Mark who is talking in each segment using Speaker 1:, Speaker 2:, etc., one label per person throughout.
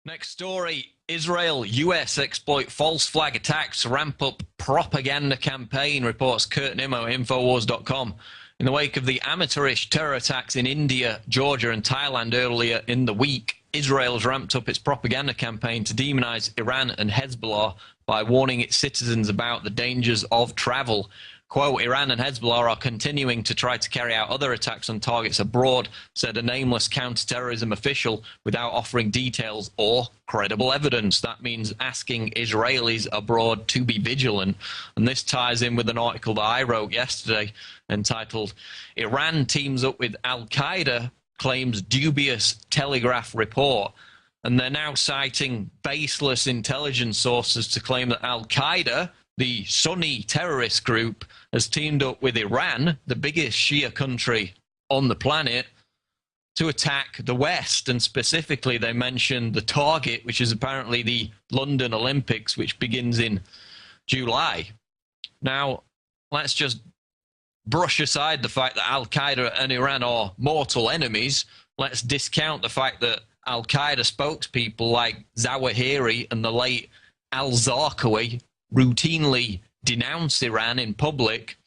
Speaker 1: Next story, Israel, US exploit false flag attacks, ramp up propaganda campaign, reports Kurt Nimmo, Infowars.com. In the wake of the amateurish terror attacks in India, Georgia and Thailand earlier in the week, Israel has ramped up its propaganda campaign to demonize Iran and Hezbollah by warning its citizens about the dangers of travel. Quote, Iran and Hezbollah are continuing to try to carry out other attacks on targets abroad, said a nameless counter-terrorism official, without offering details or credible evidence. That means asking Israelis abroad to be vigilant. And this ties in with an article that I wrote yesterday entitled, Iran teams up with Al-Qaeda, claims dubious Telegraph report. And they're now citing baseless intelligence sources to claim that Al-Qaeda, the Sunni terrorist group, has teamed up with Iran, the biggest Shia country on the planet, to attack the West. And specifically, they mentioned the target, which is apparently the London Olympics, which begins in July. Now, let's just brush aside the fact that Al-Qaeda and Iran are mortal enemies. Let's discount the fact that Al-Qaeda spokespeople like Zawahiri and the late al-Zarqawi routinely denounce Iran in public.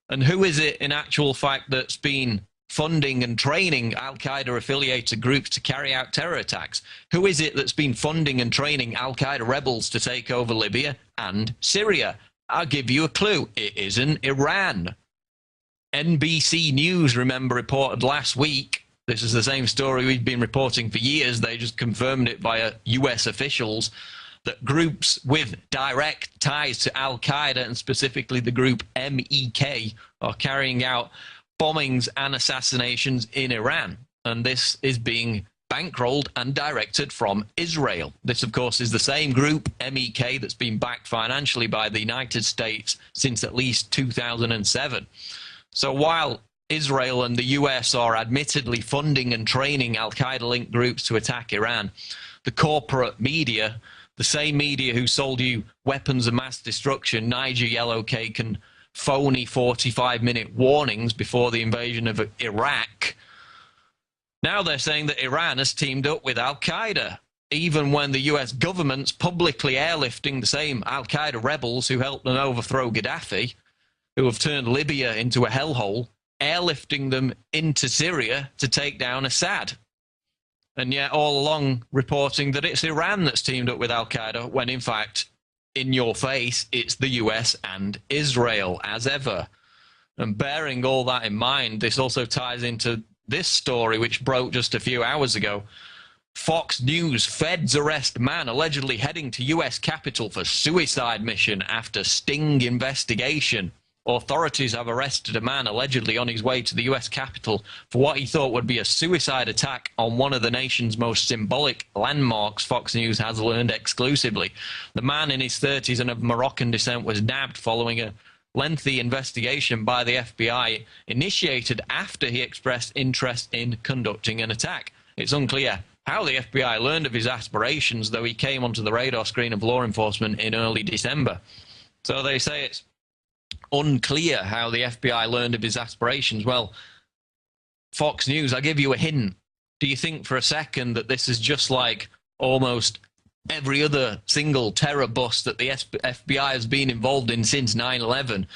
Speaker 1: And who is it in actual fact that's been funding and training Al-Qaeda affiliated groups to carry out terror attacks? Who is it that's been funding and training Al-Qaeda rebels to take over Libya and Syria? I'll give you a clue. It isn't Iran. NBC News, remember, reported last week, this is the same story we've been reporting for years, they just confirmed it via US officials, that groups with direct ties to Al-Qaeda, and specifically the group MEK, are carrying out bombings and assassinations in Iran. And this is being bankrolled and directed from Israel. This, of course, is the same group, MEK, that's been backed financially by the United States since at least 2007. So while Israel and the US are admittedly funding and training Al-Qaeda-linked groups to attack Iran, the corporate media, the same media who sold you weapons of mass destruction, Niger yellow cake, and phony 45-minute warnings before the invasion of Iraq, now they're saying that Iran has teamed up with Al-Qaeda, even when the US government's publicly airlifting the same Al-Qaeda rebels who helped them overthrow Gaddafi, who have turned Libya into a hellhole, airlifting them into Syria to take down Assad. And yet all along reporting that it's Iran that's teamed up with Al-Qaeda, when in fact, in your face, it's the US and Israel, as ever. And bearing all that in mind, this also ties into this story, which broke just a few hours ago. Fox News, feds arrest man allegedly heading to US Capitol for suicide mission after sting investigation. Authorities have arrested a man allegedly on his way to the US Capitol for what he thought would be a suicide attack on one of the nation's most symbolic landmarks, Fox News has learned exclusively. The man in his 30s and of Moroccan descent was nabbed following a lengthy investigation by the FBI, initiated after he expressed interest in conducting an attack. It's unclear how the FBI learned of his aspirations, though he came onto the radar screen of law enforcement in early December. So they say it's unclear how the FBI learned of his aspirations. Well, Fox News, I'll give you a hint. Do you think for a second that this is just like almost every other single terror bust that the FBI has been involved in since 9/11,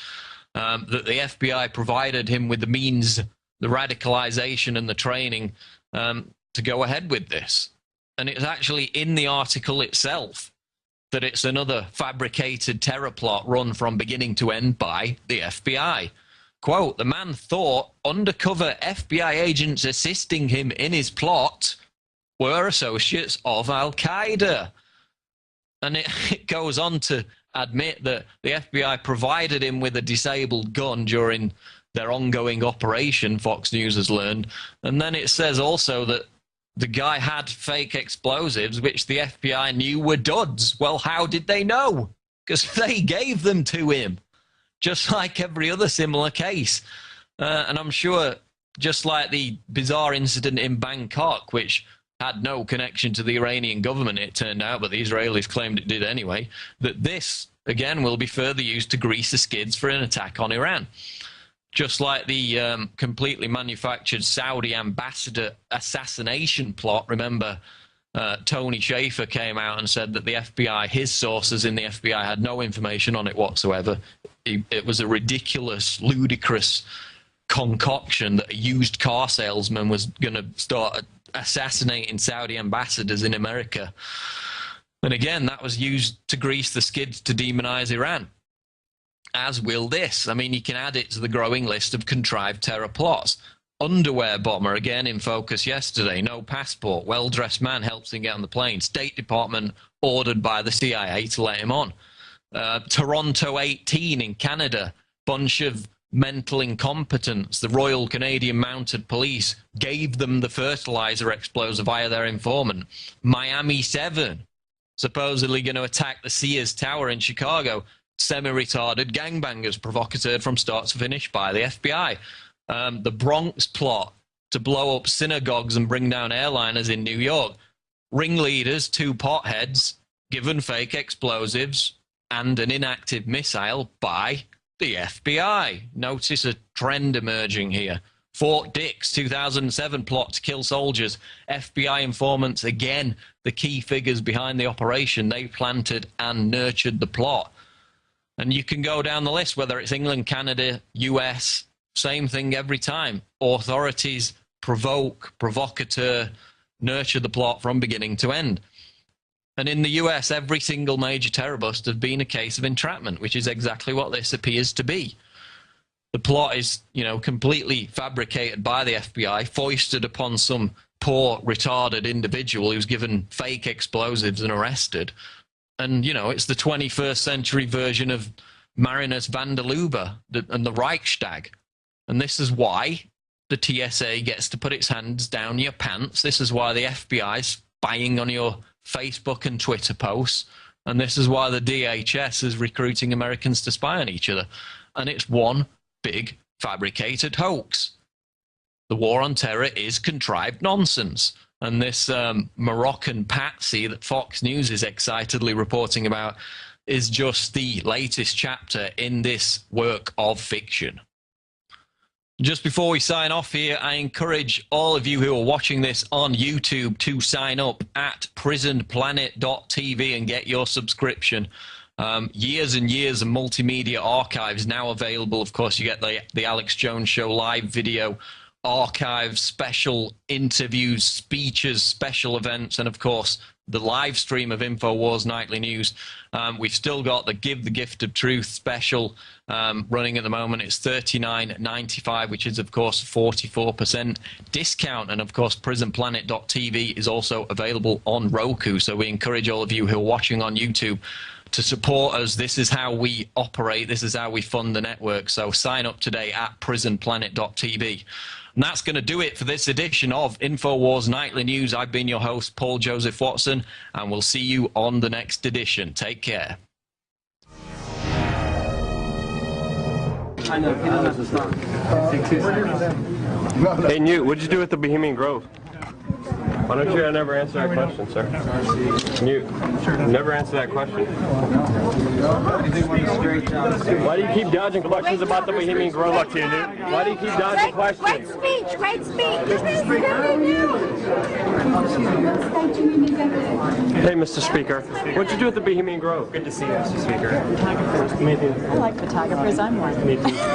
Speaker 1: that the FBI provided him with the means, the radicalization and the training to go ahead with this? And it's actually in the article itself that it's another fabricated terror plot run from beginning to end by the FBI. Quote, the man thought undercover FBI agents assisting him in his plot were associates of Al-Qaeda. And it goes on to admit that the FBI provided him with a disabled gun during their ongoing operation, Fox News has learned. And then it says also that the guy had fake explosives, which the FBI knew were duds. Well, how did they know? Because they gave them to him, just like every other similar case. And I'm sure, just like the bizarre incident in Bangkok, which had no connection to the Iranian government, it turned out, but the Israelis claimed it did anyway, that this, again, will be further used to grease the skids for an attack on Iran. Just like the completely manufactured Saudi ambassador assassination plot, remember, Tony Schaefer came out and said that the FBI, his sources in the FBI, had no information on it whatsoever. It was a ridiculous, ludicrous concoction that a used car salesman was going to start assassinating Saudi ambassadors in America. And again, that was used to grease the skids to demonize Iran. As will this. I mean, you can add it to the growing list of contrived terror plots. Underwear bomber, again in focus yesterday. No passport. Well-dressed man helps him get on the plane. State Department ordered by the CIA to let him on. Toronto 18 in Canada. Bunch of mental incompetence. The Royal Canadian Mounted Police gave them the fertilizer explosive via their informant. Miami 7, supposedly going to attack the Sears Tower in Chicago. Semi-retarded gangbangers provocateured from start to finish by the FBI. The Bronx plot to blow up synagogues and bring down airliners in New York. Ringleaders, 2 potheads, given fake explosives and an inactive missile by the FBI. Notice a trend emerging here. Fort Dix, 2007 plot to kill soldiers. FBI informants, again, the key figures behind the operation. They planted and nurtured the plot. And you can go down the list, whether it's England, Canada, US, same thing every time. Authorities provoke, provocateur, nurture the plot from beginning to end. And in the US, every single major terror bust has been a case of entrapment, which is exactly what this appears to be. The plot is, you know, completely fabricated by the FBI, foisted upon some poor, retarded individual who's given fake explosives and arrested. And, you know, it's the 21st century version of Marinus van der Lubbe and the Reichstag. And this is why the TSA gets to put its hands down your pants. This is why the FBI is spying on your Facebook and Twitter posts. And this is why the DHS is recruiting Americans to spy on each other. And it's one big fabricated hoax. The war on terror is contrived nonsense. And this Moroccan Patsy that Fox News is excitedly reporting about is just the latest chapter in this work of fiction. Just before we sign off here, I encourage all of you who are watching this on YouTube to sign up at prisonplanet.tv and get your subscription. Years and years of multimedia archives now available. Of course, you get the Alex Jones Show live video archives, special interviews, speeches, special events, and of course the live stream of Infowars Nightly News. We've still got the Give the Gift of Truth special running at the moment. It's $39.95, which is of course 44% discount. And of course prisonplanet.tv is also available on Roku. So we encourage all of you who are watching on YouTube to support us. This is how we operate. This is how we fund the network. So sign up today at prisonplanet.tv. And that's going to do it for this edition of Infowars Nightly News. I've been your host, Paul Joseph Watson, and we'll see you on the next edition. Take care.
Speaker 2: Hey, Newt, what did you do at the Bohemian Grove? Why don't you never answer that question, sir? Newt, never answer that question. Why do you keep dodging questions about the Bohemian Grove? Luck to you, Newt. Why do you keep dodging questions?
Speaker 3: Great speech, great speech.
Speaker 2: Hey, Mr. Speaker, what did you do at the Bohemian Grove?
Speaker 4: Good to see you, Mr. Speaker.
Speaker 5: I like photographers, I'm one.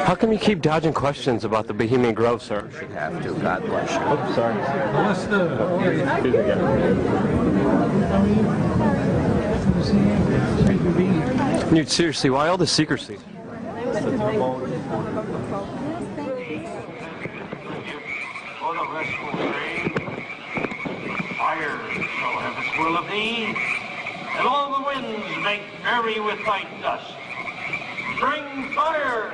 Speaker 2: How come you keep dodging questions about the Bohemian Grove, sir?
Speaker 6: Should have to. God bless you.
Speaker 2: Oops, sorry. Excuse me again. Newt, seriously, why all the secrecy?
Speaker 7: Fire shall have its will of thee, and all the winds make merry with thy dust. Bring fire!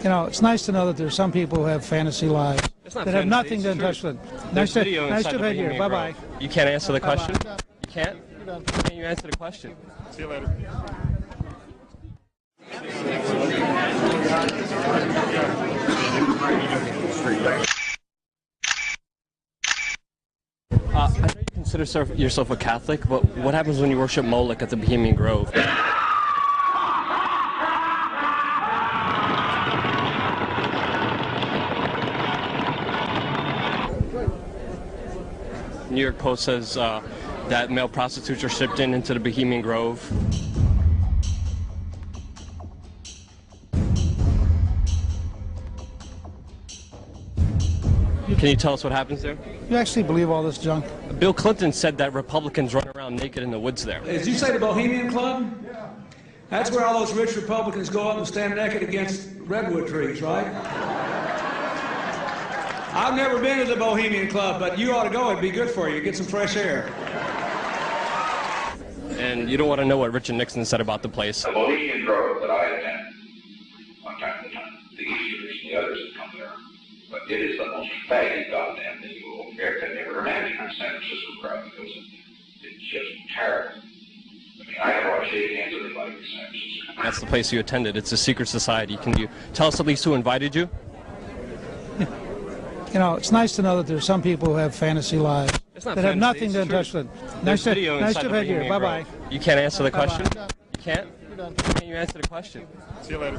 Speaker 8: You know, it's nice to know that there's some people who have fantasy lives that have nothing to touch with. Nice to have you here. Bye-bye.
Speaker 2: You can't answer the question? You can't?
Speaker 8: done.
Speaker 2: Can you answer the question?
Speaker 3: See you later.
Speaker 2: I know you consider yourself a Catholic, but what happens when you worship Moloch at the Bohemian Grove? New York Post says that male prostitutes are shipped into the Bohemian Grove. Can you tell us what happens there?
Speaker 8: You actually believe all this junk?
Speaker 2: Bill Clinton said that Republicans run around naked in the woods there.
Speaker 4: Did you say the Bohemian Club? Yeah. That's where all those rich Republicans go up and stand naked against redwood trees, right? I've never been to the Bohemian Club, but you ought to go. It'd be good for you. Get some fresh air.
Speaker 2: And you don't want to know what Richard Nixon said about the place.
Speaker 6: The Bohemian Grove that I attend, from time to time, the Easterners and the others that come there, but it is the most faggy goddamn thing you will ever imagine in San Francisco crowd, because it's just terrible. I mean, I never want to shake hands with anybody in San Francisco.
Speaker 2: That's the place you attended. It's a secret society. Can you tell us at least who invited you?
Speaker 8: You know, it's nice to know that there's some people who have fantasy lives that have nothing to touch with. Nice to have you here. Bye-bye.
Speaker 2: You can't answer the question?
Speaker 8: Bye-bye.
Speaker 2: You can't?
Speaker 8: You're done.
Speaker 2: Can you answer the question?
Speaker 3: See you later.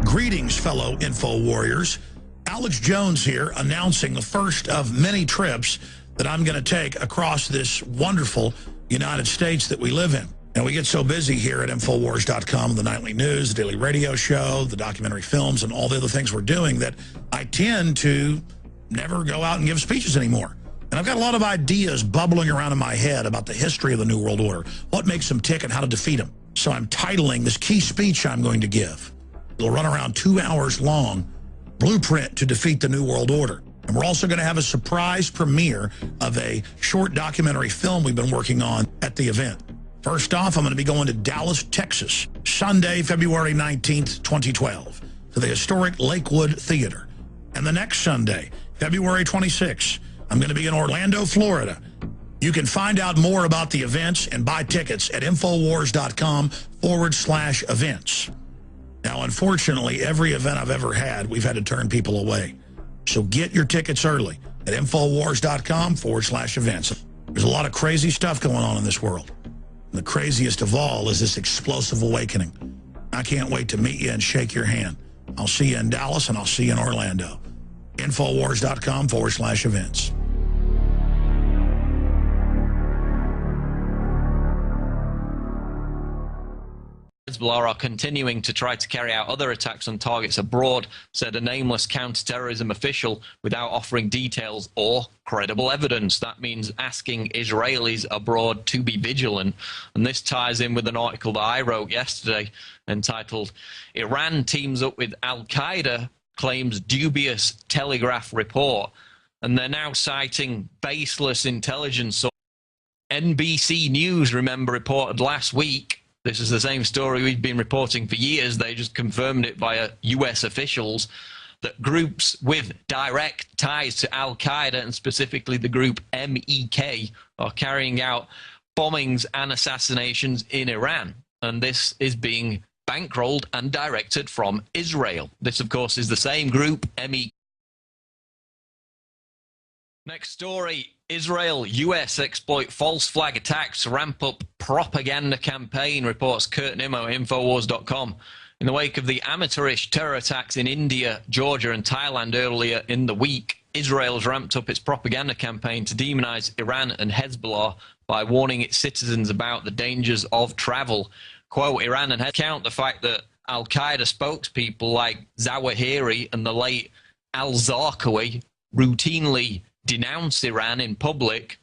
Speaker 9: Greetings, fellow info warriors. Alex Jones here, announcing the first of many trips that I'm going to take across this wonderful United States that we live in. And we get so busy here at Infowars.com, the nightly news, the daily radio show, the documentary films, and all the other things we're doing, that I tend to never go out and give speeches anymore. And I've got a lot of ideas bubbling around in my head about the history of the New World Order, what makes them tick and how to defeat them. So I'm titling this key speech I'm going to give. It'll run around 2 hours long, Blueprint to Defeat the New World Order. And we're also going to have a surprise premiere of a short documentary film we've been working on at the event. First off, I'm going to be going to Dallas, Texas, Sunday, February 19th, 2012, to the historic Lakewood Theater. And the next Sunday, February 26th, I'm going to be in Orlando, Florida. You can find out more about the events and buy tickets at Infowars.com/events. Now, unfortunately, every event I've ever had, we've had to turn people away. So get your tickets early at Infowars.com/events. There's a lot of crazy stuff going on in this world. And the craziest of all is this explosive awakening. I can't wait to meet you and shake your hand. I'll see you in Dallas, and I'll see you in Orlando. Infowars.com/events.
Speaker 1: Hezbollah are continuing to try to carry out other attacks on targets abroad, said a nameless counter-terrorism official, without offering details or credible evidence. That means asking Israelis abroad to be vigilant. And this ties in with an article that I wrote yesterday entitled, "Iran Teams Up with Al-Qaeda, Claims Dubious Telegraph Report." And they're now citing baseless intelligence. NBC News, remember, reported last week. This is the same story we've been reporting for years. They just confirmed it via US officials, that groups with direct ties to Al-Qaeda, and specifically the group MEK, are carrying out bombings and assassinations in Iran. And this is being bankrolled and directed from Israel. This, of course, is the same group, MEK. Next story. Israel, US exploit false flag attacks, ramp up propaganda campaign, reports Kurt Nimmo, Infowars.com. In the wake of the amateurish terror attacks in India, Georgia and Thailand earlier in the week, Israel has ramped up its propaganda campaign to demonize Iran and Hezbollah by warning its citizens about the dangers of travel. Quote, Iran and Hezbollah count the fact that Al-Qaeda spokespeople like Zawahiri and the late al-Zarqawi routinely denounce Iran in public.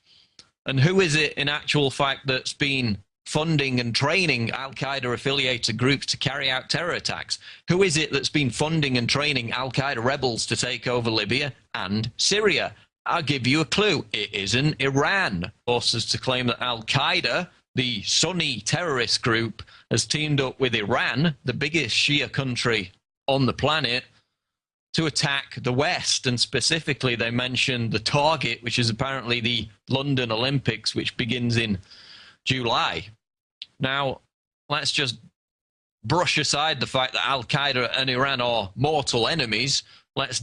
Speaker 1: And who is it in actual fact that's been funding and training Al-Qaeda affiliated groups to carry out terror attacks? Who is it that's been funding and training Al-Qaeda rebels to take over Libya and Syria? I'll give you a clue. It isn't Iran. Forces to claim that Al-Qaeda, the Sunni terrorist group, has teamed up with Iran, the biggest Shia country on the planet, to attack the West, and specifically they mentioned the target, which is apparently the London Olympics, which begins in July. Now, let's just brush aside the fact that Al-Qaeda and Iran are mortal enemies. Let's